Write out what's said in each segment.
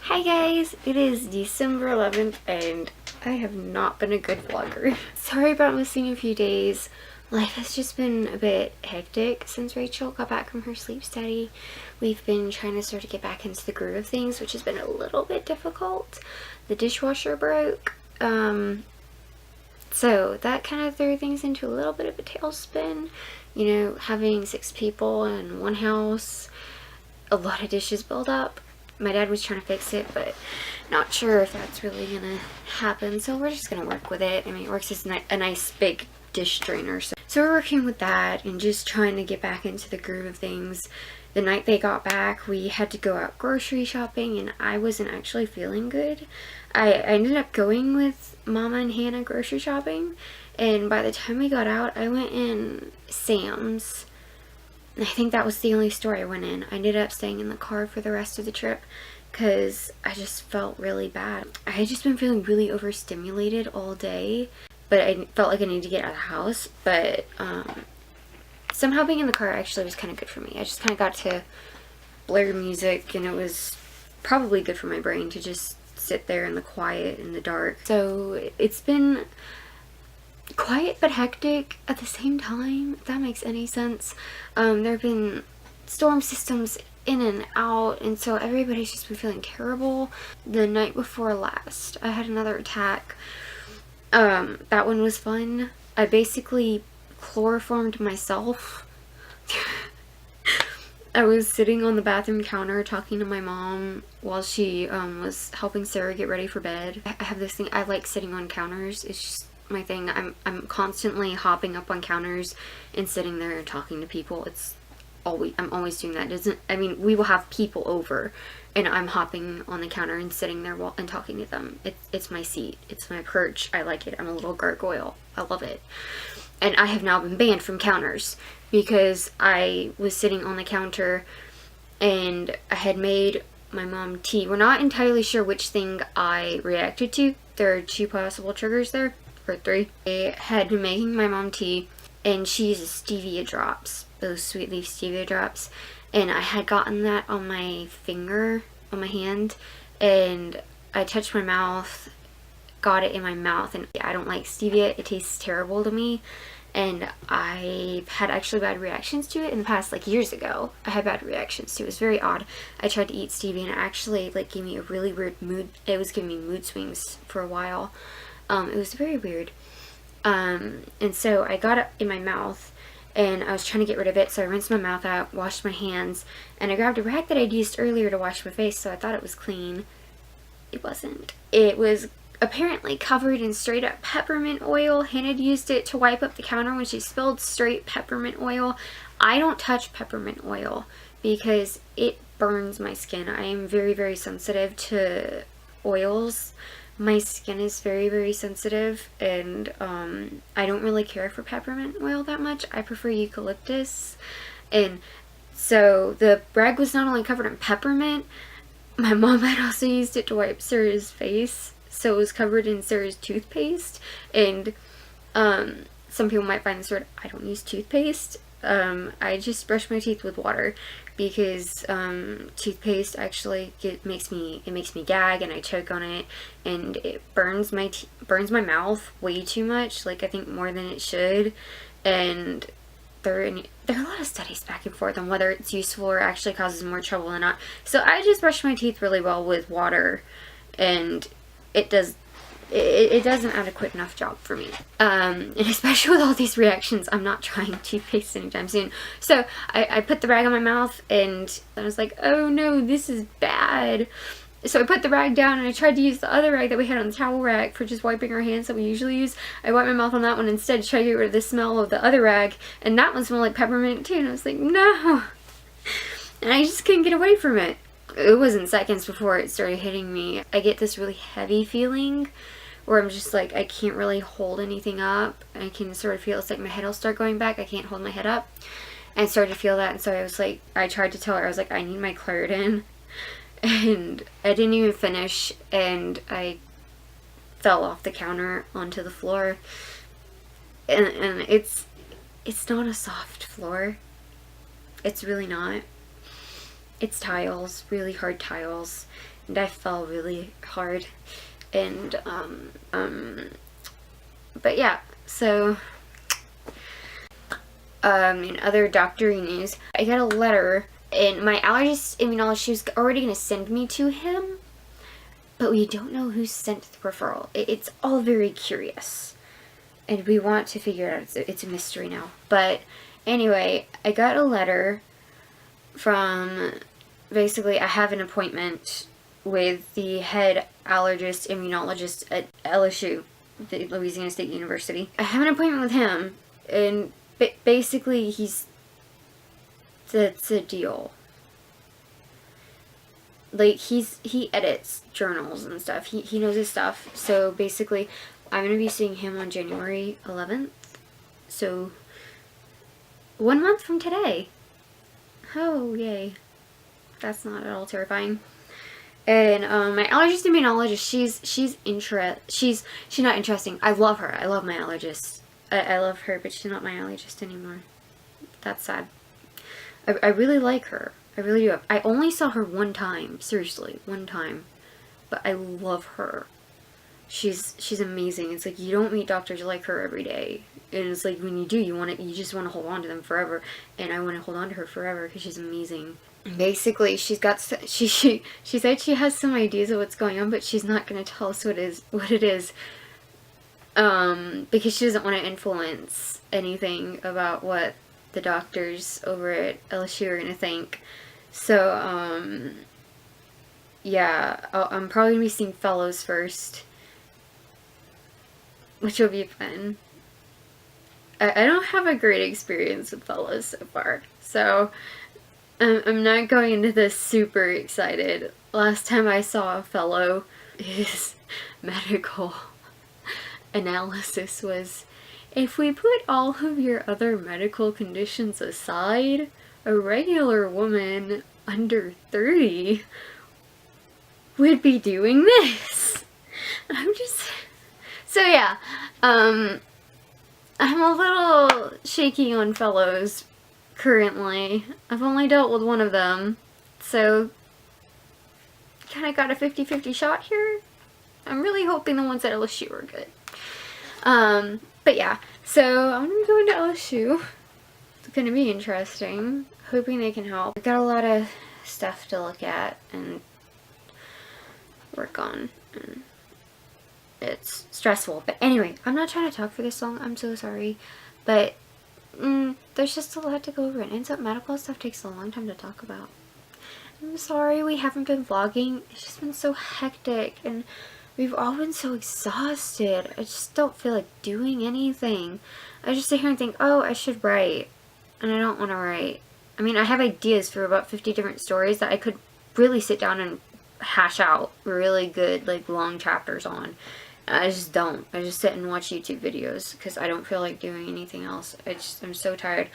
Hi guys, it is December 11th and I have not been a good vlogger. Sorry about missing a few days. Life has just been a bit hectic since Rachel got back from her sleep study. We've been trying to sort of get back into the groove of things, which has been a little bit difficult. The dishwasher broke, so that kind of threw things into a little bit of a tailspin. You know, having 6 people in one house, a lot of dishes build up. My dad was trying to fix it, but not sure if that's really gonna happen, so we're just gonna work with it. I mean, it works as a nice big dish strainer, so we're working with that and just trying to get back into the groove of things. The night they got back, we had to go out grocery shopping, and I wasn't actually feeling good. I ended up going with Mama and Hannah grocery shopping, and by the time we got out, I went in Sam's. I think that was the only store I went in. I ended up staying in the car for the rest of the trip because I just felt really bad. I had just been feeling really overstimulated all day, but I felt like I needed to get out of the house. But somehow being in the car actually was kind of good for me. I just kind of got to blare music, and it was probably good for my brain to just sit there in the quiet, in the dark. So it's been quiet but hectic at the same time, if that makes any sense. There have been storm systems in and out, and so everybody's just been feeling terrible. The night before last, I had another attack. That one was fun. I basically chloroformed myself. I was sitting on the bathroom counter talking to my mom while she was helping Sarah get ready for bed. I have this thing, I like sitting on counters. It's just my thing. I'm constantly hopping up on counters and sitting there and talking to people. I'm always doing that. I mean, we will have people over and I'm hopping on the counter and sitting there and talking to them. It's my seat. It's my perch. I like it. I'm a little gargoyle. I love it. And I have now been banned from counters because I was sitting on the counter and I had made my mom tea. We're not entirely sure which thing I reacted to. There are 2 possible triggers there. Or 3. I had been making my mom tea, and she uses stevia drops, those sweet leaf stevia drops, and I had gotten that on my finger, on my hand, and I touched my mouth, got it in my mouth, and I don't like stevia. It tastes terrible to me, and I've had actually bad reactions to it in the past, like years ago. I had bad reactions to it. It was very odd. I tried to eat stevia, and it actually like gave me a really weird mood. It was giving me mood swings for a while. It was very weird. And so I got it in my mouth and I was trying to get rid of it, so I rinsed my mouth out, washed my hands, and I grabbed a rag that I'd used earlier to wash my face, so I thought it was clean. It wasn't. It was apparently covered in straight up peppermint oil. Hannah had used it to wipe up the counter when she spilled straight peppermint oil. I don't touch peppermint oil because it burns my skin. I am very, very sensitive to oils. My skin is very, very sensitive, and I don't really care for peppermint oil that much. I prefer eucalyptus. And so the rag was not only covered in peppermint, my mom had also used it to wipe Sarah's face, so it was covered in Sarah's toothpaste. And some people might find this weird. I don't use toothpaste. I just brush my teeth with water because toothpaste actually makes me gag, and I choke on it, and it burns my mouth way too much, like I think more than it should. And there are a lot of studies back and forth on whether it's useful or actually causes more trouble or not. So I just brush my teeth really well with water, and it does an adequate enough job for me. And especially with all these reactions, I'm not trying toothpaste anytime soon. So I put the rag on my mouth, and I was like, oh no, this is bad. So I put the rag down, and I tried to use the other rag that we had on the towel rack for just wiping our hands that we usually use. I wiped my mouth on that one instead to try to get rid of the smell of the other rag, and that one smelled like peppermint too, and I was like, no. And I just couldn't get away from it. It wasn't seconds before it started hitting me. I get this really heavy feeling where I'm just like, I can't really hold anything up. I can sort of feel it's like my head will start going back. I can't hold my head up. And I started to feel that, and so I was like, I tried to tell her, I was like, I need my Claritin. And I didn't even finish, and I fell off the counter onto the floor. And it's not a soft floor. It's really not. It's tiles, really hard tiles, and I fell really hard. And but yeah, so in other doctor news, I got a letter, and my allergist immunologist, she was already going to send me to him, but we don't know who sent the referral. It's all very curious, and we want to figure it out. It's a mystery now. But anyway, I got a letter from, basically, I have an appointment with the head allergist immunologist at LSU, the Louisiana State University. I have an appointment with him, and basically that's a deal. Like, he edits journals and stuff. He knows his stuff. So basically, I'm gonna be seeing him on January 11th. So 1 month from today. Oh, yay. That's not at all terrifying. And my allergist immunologist, she's not interesting. I love her. I love my allergist. I love her, but she's not my allergist anymore. That's sad. I really like her. I really do. I only saw her one time. Seriously, one time. But I love her. She's amazing. It's like, you don't meet doctors like her every day. And it's like, when you do, you just want to hold on to them forever. And I want to hold on to her forever because she's amazing. Basically, she said she has some ideas of what's going on, but she's not going to tell us what it is. Because she doesn't want to influence anything about what the doctors over at LSU are going to think. So, yeah, I'm probably going to be seeing fellows first, which will be fun. I don't have a great experience with fellows so far, so I'm not going into this super excited. Last time I saw a fellow, his medical analysis was, if we put all of your other medical conditions aside, a regular woman under 30 would be doing this. So yeah, I'm a little shaky on fellows currently. I've only dealt with one of them, so kind of got a 50-50 shot here. I'm really hoping the ones at LSU are good. But yeah, so I'm gonna be going to LSU. It's gonna be interesting. Hoping they can help. I've got a lot of stuff to look at and work on, and it's stressful. But anyway, I'm not trying to talk for this long. I'm so sorry, but there's just a lot to go over, and ends up medical stuff takes a long time to talk about. I'm sorry we haven't been vlogging. It's just been so hectic, and we've all been so exhausted. I just don't feel like doing anything. I just sit here and think, oh, I should write, and I don't want to write. I mean, I have ideas for about 50 different stories that I could really sit down and hash out really good, like, long chapters on. I just don't. I just sit and watch YouTube videos because I don't feel like doing anything else. I'm so tired.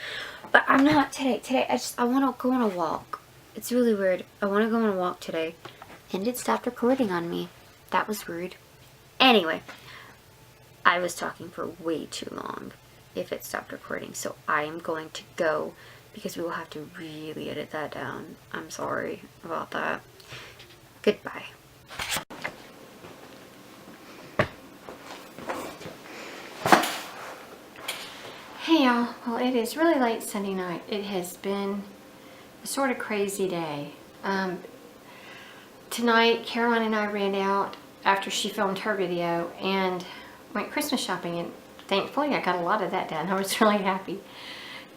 But I'm not today. Today, I want to go on a walk. It's really weird. I want to go on a walk today. And it stopped recording on me. That was rude. Anyway, I was talking for way too long if it stopped recording. So I am going to go because we will have to really edit that down. I'm sorry about that. Goodbye. Hey y'all, well, it is really late Sunday night. It has been a sort of crazy day. Tonight, Caroline and I ran out after she filmed her video and went Christmas shopping, and thankfully I got a lot of that done. I was really happy.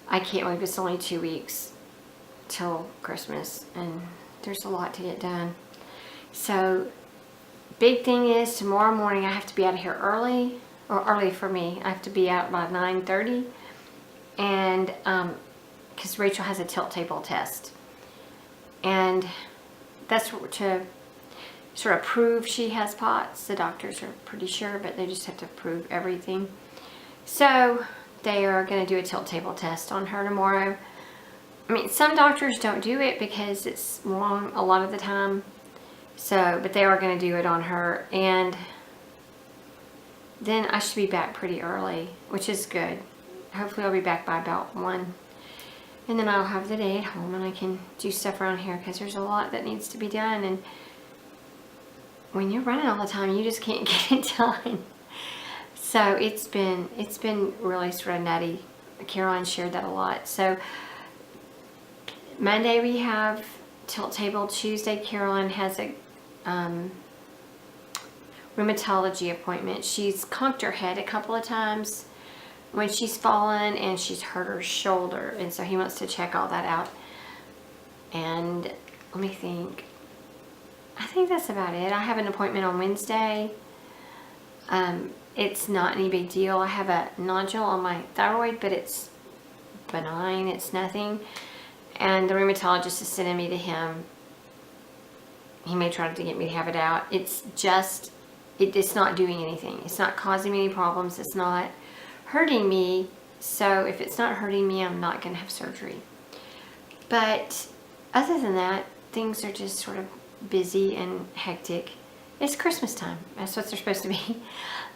I can't believe it's only 2 weeks till Christmas, and there's a lot to get done. So, big thing is tomorrow morning I have to be out of here early, or early for me. I have to be out by 9:30. And because Rachel has a tilt table test, and that's to sort of prove she has POTS. The doctors are pretty sure, but they just have to prove everything. So they are going to do a tilt table test on her tomorrow. I mean, some doctors don't do it because it's wrong a lot of the time. So, but they are going to do it on her, and then I should be back pretty early, which is good. Hopefully I'll be back by about 1. And then I'll have the day at home and I can do stuff around here because there's a lot that needs to be done. And when you're running all the time, you just can't get it done. So it's been really sort of nutty. Caroline shared that a lot. So Monday we have tilt table. Tuesday Caroline has a rheumatology appointment. She's conked her head a couple of times when she's fallen, and she's hurt her shoulder, and so he wants to check all that out. And let me think. I think that's about it. I have an appointment on Wednesday. It's not any big deal. I have a nodule on my thyroid, but it's benign. It's nothing. And the rheumatologist is sending me to him. He may try to get me to have it out. It's just, it's not doing anything. It's not causing me any problems. It's not hurting me. So if it's not hurting me, I'm not going to have surgery. But other than that, things are just sort of busy and hectic. It's Christmas time. That's what they're supposed to be.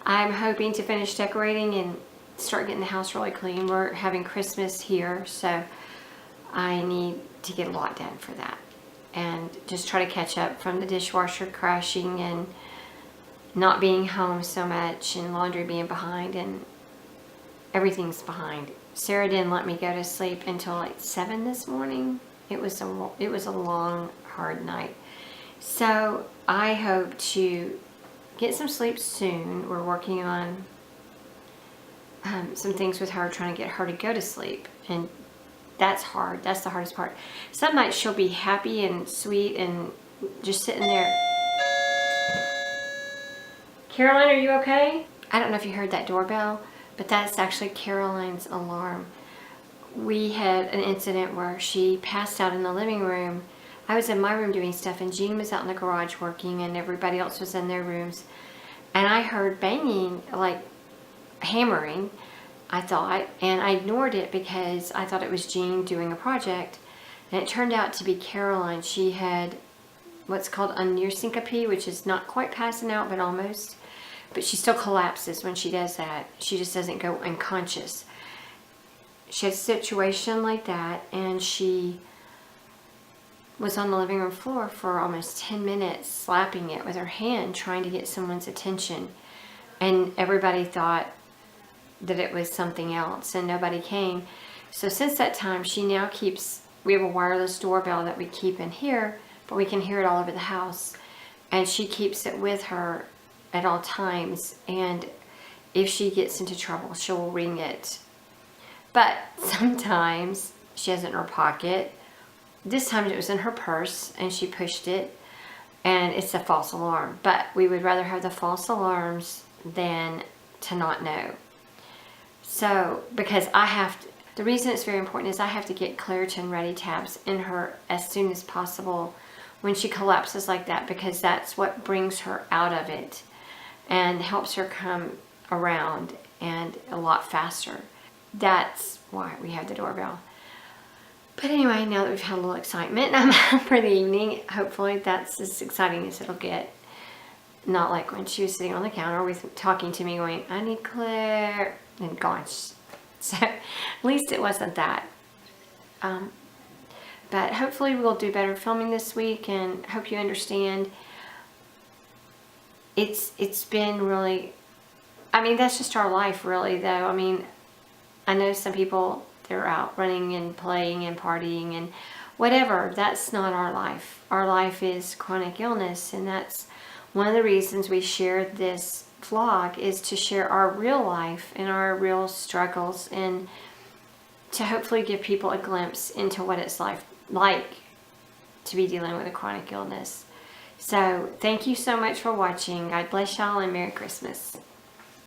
I'm hoping to finish decorating and start getting the house really clean. We're having Christmas here, so I need to get a lot done for that. And just try to catch up from the dishwasher crashing and not being home so much, and laundry being behind, and everything's behind. Sarah didn't let me go to sleep until like 7 this morning. It was a long, hard night. So I hope to get some sleep soon. We're working on some things with her, trying to get her to go to sleep. And that's hard. That's the hardest part. Some nights she'll be happy and sweet and just sitting there. Caroline, are you okay? I don't know if you heard that doorbell, but that's actually Caroline's alarm. We had an incident where she passed out in the living room. I was in my room doing stuff, and Jean was out in the garage working, and everybody else was in their rooms. And I heard banging, like hammering, I thought, and I ignored it because I thought it was Jean doing a project. And it turned out to be Caroline. She had what's called a near syncope, which is not quite passing out, but almost. But she still collapses when she does that. She just doesn't go unconscious. She had a situation like that, and she was on the living room floor for almost 10 minutes, slapping it with her hand, trying to get someone's attention. And everybody thought that it was something else, and nobody came. So since that time, she now keeps, we have a wireless doorbell that we keep in here, but we can hear it all over the house. And she keeps it with her at all times. And if she gets into trouble, she'll ring it. But sometimes she has it in her pocket. This time it was in her purse, and she pushed it, and it's a false alarm. But we would rather have the false alarms than to not know. So, because I have to, the reason it's very important is I have to get Claritin Ready tabs in her as soon as possible when she collapses like that, because that's what brings her out of it and helps her come around, and a lot faster. That's why we have the doorbell. But anyway, now that we've had a little excitement for the evening, hopefully that's as exciting as it'll get. Not like when she was sitting on the counter with talking to me going, I need Claire, and gosh. So at least it wasn't that. But hopefully we'll do better filming this week, and hope you understand. It's been really, I mean, that's just our life really though. I mean, I know some people, they're out running and playing and partying and whatever. That's not our life. Our life is chronic illness, and that's one of the reasons we share this vlog, is to share our real life and our real struggles, and to hopefully give people a glimpse into what it's like to be dealing with a chronic illness. So thank you so much for watching. God bless y'all, and Merry Christmas.